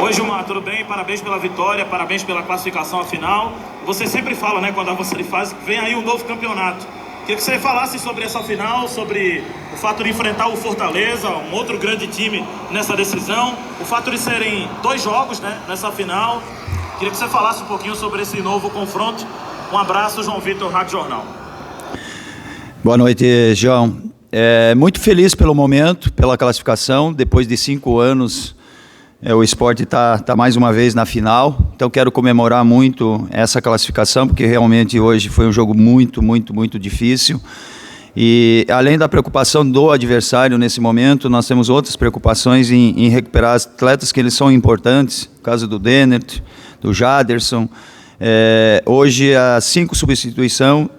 Oi, Gilmar, tudo bem? Parabéns pela vitória, parabéns pela classificação à final. Você sempre fala, né, quando avança de fase, que vem aí um novo campeonato. Queria que você falasse sobre essa final, sobre o fato de enfrentar o Fortaleza, um outro grande time nessa decisão, o fato de serem 2 jogos, né, nessa final. Queria que você falasse um pouquinho sobre esse novo confronto. Um abraço, João Vitor, Rádio Jornal. Boa noite, João. Muito feliz pelo momento, pela classificação. Depois de 5 anos, o Sport está mais uma vez na final. Então quero comemorar muito essa classificação, porque realmente hoje foi um jogo muito difícil. E além da preocupação do adversário nesse momento, nós temos outras preocupações em recuperar os atletas que eles são importantes. No caso do Denner, do Jaderson. Hoje as 5 substituições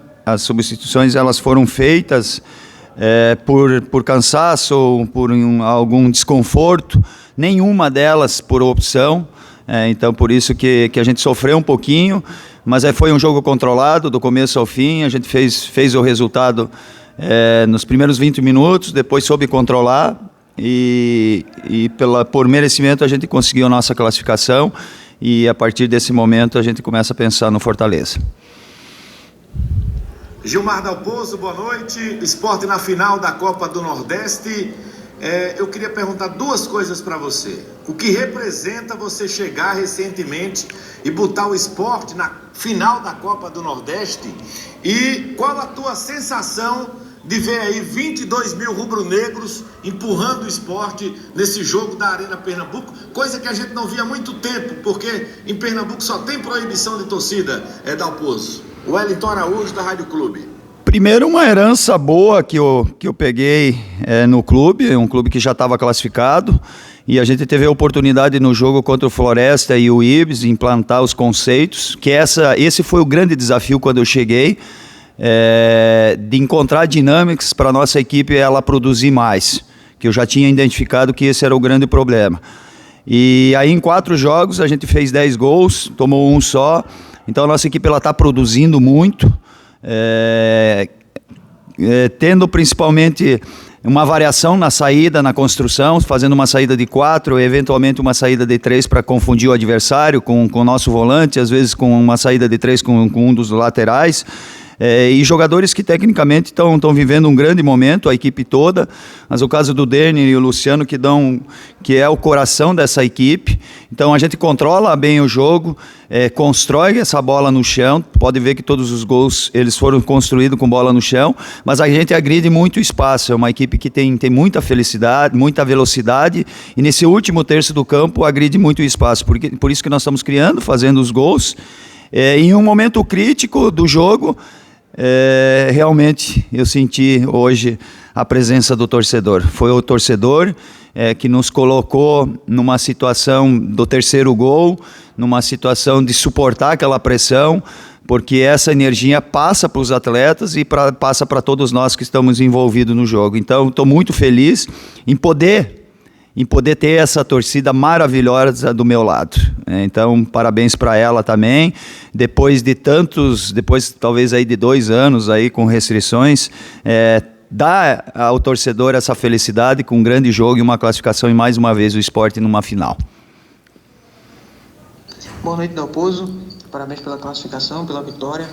elas foram feitas por cansaço ou por algum desconforto, nenhuma delas por opção, então por isso que a gente sofreu um pouquinho, mas foi um jogo controlado do começo ao fim. A gente fez o resultado nos primeiros 20 minutos, depois soube controlar e por merecimento a gente conseguiu a nossa classificação, e a partir desse momento a gente começa a pensar no Fortaleza. Gilmar Dalpozo, boa noite. Sport na final da Copa do Nordeste. Eu queria perguntar 2 coisas para você. O que representa você chegar recentemente e botar o Sport na final da Copa do Nordeste? E qual a tua sensação de ver aí 22 mil rubro-negros empurrando o Sport nesse jogo da Arena Pernambuco? Coisa que a gente não via há muito tempo, porque em Pernambuco só tem proibição de torcida, Dalpozo. Wellington Araújo, da Rádio Clube. Primeiro, uma herança boa que eu peguei no clube, um clube que já estava classificado, e a gente teve a oportunidade no jogo contra o Floresta e o Ibis de implantar os conceitos, que esse foi o grande desafio quando eu cheguei, de encontrar dinâmicas para a nossa equipe ela produzir mais, que eu já tinha identificado que esse era o grande problema. E aí em 4 jogos a gente fez 10 gols, tomou 1 só. Então a nossa equipe está produzindo muito, tendo principalmente uma variação na saída, na construção, fazendo uma saída de 4, eventualmente uma saída de 3 para confundir o adversário com o nosso volante, às vezes com uma saída de 3 com um dos laterais. E jogadores que tecnicamente estão vivendo um grande momento, a equipe toda, mas o caso do Denner e o Luciano que é o coração dessa equipe. Então a gente controla bem o jogo, constrói essa bola no chão. Pode ver que todos os gols eles foram construídos com bola no chão, mas a gente agride muito espaço. É uma equipe que tem muita felicidade, muita velocidade, e nesse último terço do campo agride muito espaço, por isso que nós estamos criando, fazendo os gols. Em um momento crítico do jogo, realmente eu senti hoje a presença do torcedor. Foi o torcedor que nos colocou numa situação do terceiro gol, numa situação de suportar aquela pressão, porque essa energia passa para os atletas e passa para todos nós que estamos envolvidos no jogo. Então estou muito feliz em poder ter essa torcida maravilhosa do meu lado. Então, parabéns para ela também. Depois talvez aí de 2 anos aí com restrições, dá ao torcedor essa felicidade com um grande jogo e uma classificação, e mais uma vez o Sport numa final. Boa noite, Dalpozo. Parabéns pela classificação, pela vitória.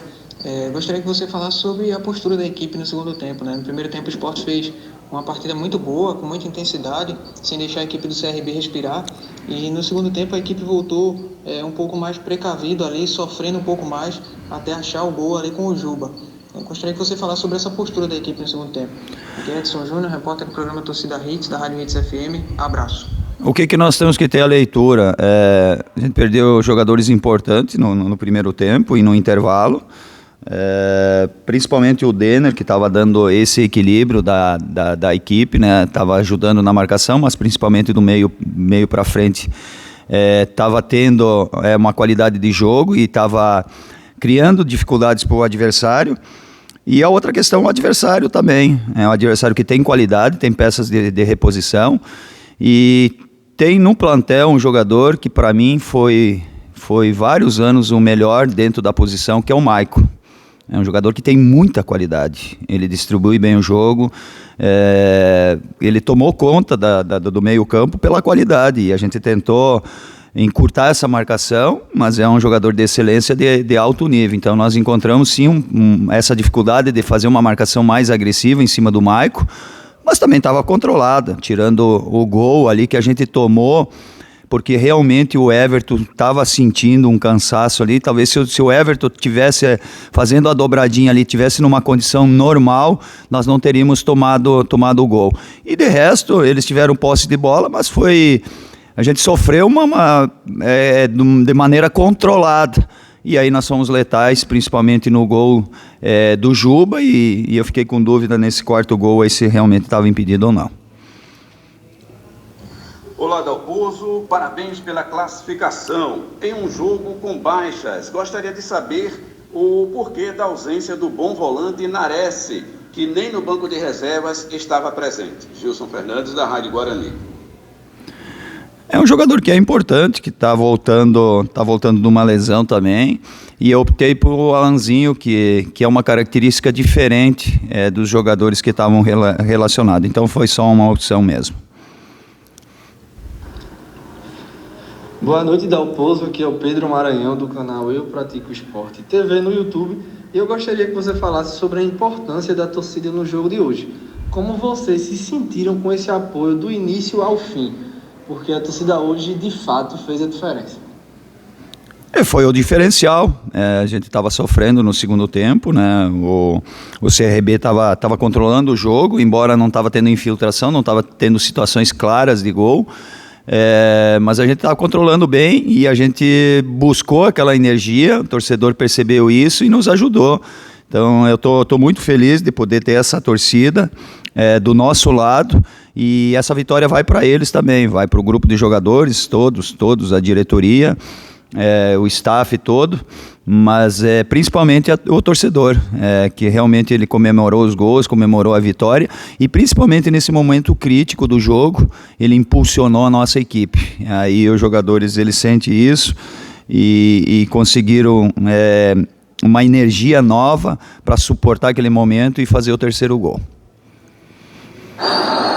Gostaria que você falasse sobre a postura da equipe no segundo tempo, né? No primeiro tempo o Sport fez uma partida muito boa, com muita intensidade, sem deixar a equipe do CRB respirar. E no segundo tempo a equipe voltou um pouco mais precavido ali, sofrendo um pouco mais, até achar o gol ali com o Juba. Eu gostaria que você falasse sobre essa postura da equipe no segundo tempo. Aqui é Edson Júnior, repórter do programa Torcida Hits, da Rádio Hits FM. Abraço. O que nós temos que ter a leitura? A gente perdeu jogadores importantes no primeiro tempo e no intervalo. Principalmente o Denner, que estava dando esse equilíbrio da equipe, né? Estava ajudando na marcação, mas principalmente do meio para frente estava tendo uma qualidade de jogo e estava criando dificuldades para o adversário. E a outra questão, o adversário também é um adversário que tem qualidade, tem peças de reposição, e tem no plantel um jogador que para mim foi vários anos o melhor dentro da posição, que é o Maico. É um jogador que tem muita qualidade, ele distribui bem o jogo, ele tomou conta do meio campo pela qualidade, e a gente tentou encurtar essa marcação, mas é um jogador de excelência de alto nível. Então nós encontramos sim essa dificuldade de fazer uma marcação mais agressiva em cima do Maico, mas também estava controlada, tirando o gol ali que a gente tomou, porque realmente o Everton estava sentindo um cansaço ali. Talvez se o Everton tivesse fazendo a dobradinha ali, tivesse numa condição normal, nós não teríamos tomado o gol. E de resto, eles tiveram posse de bola, mas a gente sofreu de maneira controlada. E aí nós fomos letais, principalmente no gol do Juba, e eu fiquei com dúvida nesse quarto gol aí se realmente estava impedido ou não. Olá, Dalpozo, parabéns pela classificação. Em um jogo com baixas, gostaria de saber o porquê da ausência do bom volante Nares, que nem no banco de reservas estava presente. Gilson Fernandes, da Rádio Guarani. É um jogador que é importante, que está voltando de uma lesão também, e eu optei por Alanzinho, que é uma característica diferente dos jogadores que estavam relacionados. Então foi só uma opção mesmo. Boa noite, Dalpozo, aqui é o Pedro Maranhão do canal Eu Pratico Esporte TV no YouTube, e eu gostaria que você falasse sobre a importância da torcida no jogo de hoje. Como vocês se sentiram com esse apoio do início ao fim? Porque a torcida hoje de fato fez a diferença. Foi o diferencial. A gente estava sofrendo no segundo tempo, né? O CRB estava controlando o jogo, embora não estava tendo infiltração, não estava tendo situações claras de gol. Mas a gente estava controlando bem e a gente buscou aquela energia, o torcedor percebeu isso e nos ajudou. Então eu tô muito feliz de poder ter essa torcida do nosso lado, e essa vitória vai para eles também, vai para o grupo de jogadores, todos, a diretoria, o staff todo, mas principalmente o torcedor, que realmente ele comemorou os gols, comemorou a vitória, e principalmente nesse momento crítico do jogo, ele impulsionou a nossa equipe. Aí os jogadores, eles sentem isso e conseguiram uma energia nova para suportar aquele momento e fazer o terceiro gol.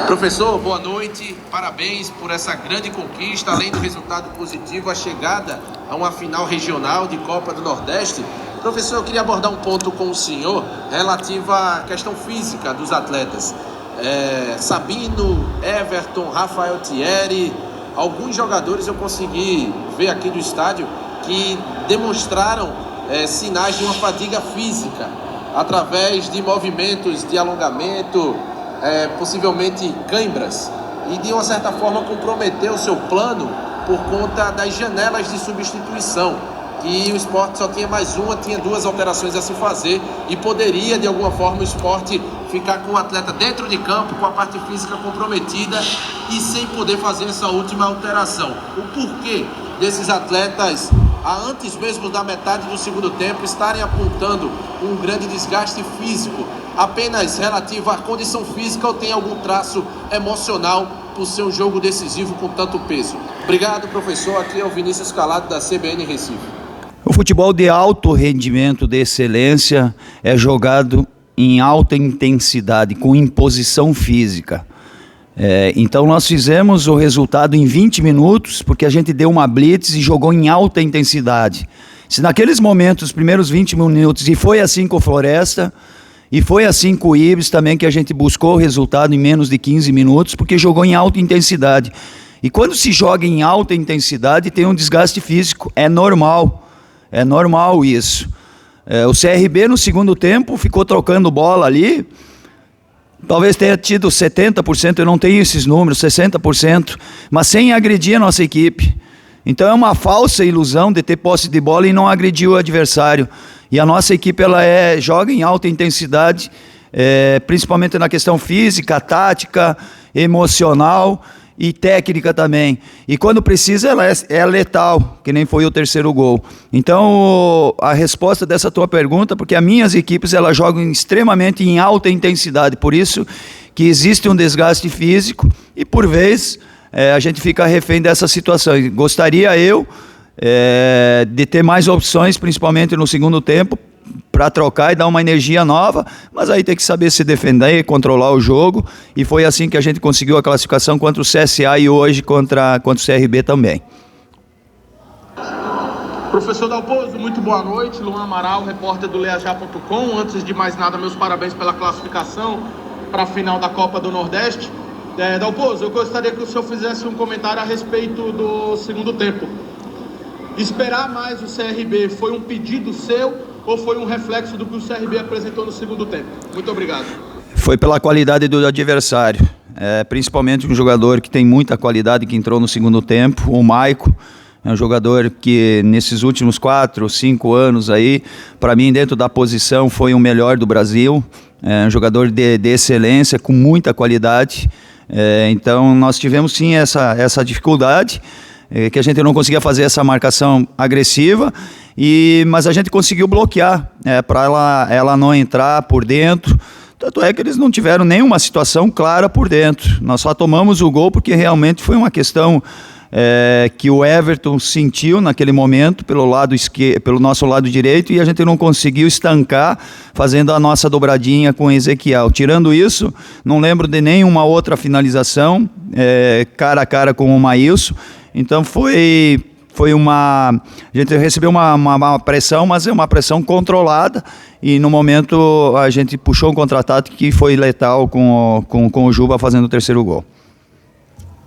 Professor, boa noite, parabéns por essa grande conquista, além do resultado positivo, a chegada a uma final regional de Copa do Nordeste. Professor, eu queria abordar um ponto com o senhor relativo à questão física dos atletas. Sabino, Everton, Rafael Thierry, alguns jogadores eu consegui ver aqui do estádio que demonstraram sinais de uma fadiga física através de movimentos de alongamento, possivelmente câimbras, e de uma certa forma comprometeu o seu plano por conta das janelas de substituição, que o Sport só tinha mais uma, tinha duas alterações a se fazer, e poderia de alguma forma o Sport ficar com o atleta dentro de campo, com a parte física comprometida e sem poder fazer essa última alteração. O porquê desses atletas, antes mesmo da metade do segundo tempo, estarem apontando um grande desgaste físico, apenas relativo à condição física, ou tem algum traço emocional por ser um jogo decisivo com tanto peso? Obrigado, professor. Aqui é o Vinícius Calado, da CBN Recife. O futebol de alto rendimento, de excelência, é jogado em alta intensidade, com imposição física. Então nós fizemos o resultado em 20 minutos, porque a gente deu uma blitz e jogou em alta intensidade. Se naqueles momentos, os primeiros 20 minutos, e foi assim com o Floresta, e foi assim com o Ibis também, que a gente buscou o resultado em menos de 15 minutos, porque jogou em alta intensidade. E quando se joga em alta intensidade, tem um desgaste físico, é normal isso. O CRB no segundo tempo ficou trocando bola ali, talvez tenha tido 70%, eu não tenho esses números, 60%, mas sem agredir a nossa equipe. Então é uma falsa ilusão de ter posse de bola e não agredir o adversário. E a nossa equipe joga em alta intensidade, principalmente na questão física, tática, emocional e técnica também. E quando precisa, ela é letal, que nem foi o terceiro gol. Então, a resposta dessa tua pergunta, porque as minhas equipes elas jogam extremamente em alta intensidade, por isso que existe um desgaste físico e, por vezes, a gente fica refém dessa situação. Gostaria de ter mais opções, principalmente no segundo tempo, para trocar e dar uma energia nova, mas aí tem que saber se defender e controlar o jogo, e foi assim que a gente conseguiu a classificação contra o CSA e hoje contra o CRB também. Professor Dalpozo, muito boa noite. Luan Amaral, repórter do leajá.com. Antes de mais nada, meus parabéns pela classificação para a final da Copa do Nordeste. Dalpozo, eu gostaria que o senhor fizesse um comentário a respeito do segundo tempo. Esperar mais o CRB foi um pedido seu ou foi um reflexo do que o CRB apresentou no segundo tempo? Muito obrigado. Foi pela qualidade do adversário, principalmente um jogador que tem muita qualidade que entrou no segundo tempo, o Maico. É um jogador que nesses últimos 4, 5 anos aí, para mim dentro da posição foi o melhor do Brasil. É um jogador de excelência, com muita qualidade. Então nós tivemos sim essa dificuldade, que a gente não conseguia fazer essa marcação agressiva, mas a gente conseguiu bloquear para ela não entrar por dentro. Tanto é que eles não tiveram nenhuma situação clara por dentro. Nós só tomamos o gol porque realmente foi uma questão que o Everton sentiu naquele momento pelo nosso lado direito, e a gente não conseguiu estancar fazendo a nossa dobradinha com o Ezequiel. Tirando isso, não lembro de nenhuma outra finalização cara a cara com o Maílson. Então a gente recebeu uma pressão, mas é uma pressão controlada, e no momento a gente puxou um contra-ataque que foi letal com o Juba fazendo o terceiro gol.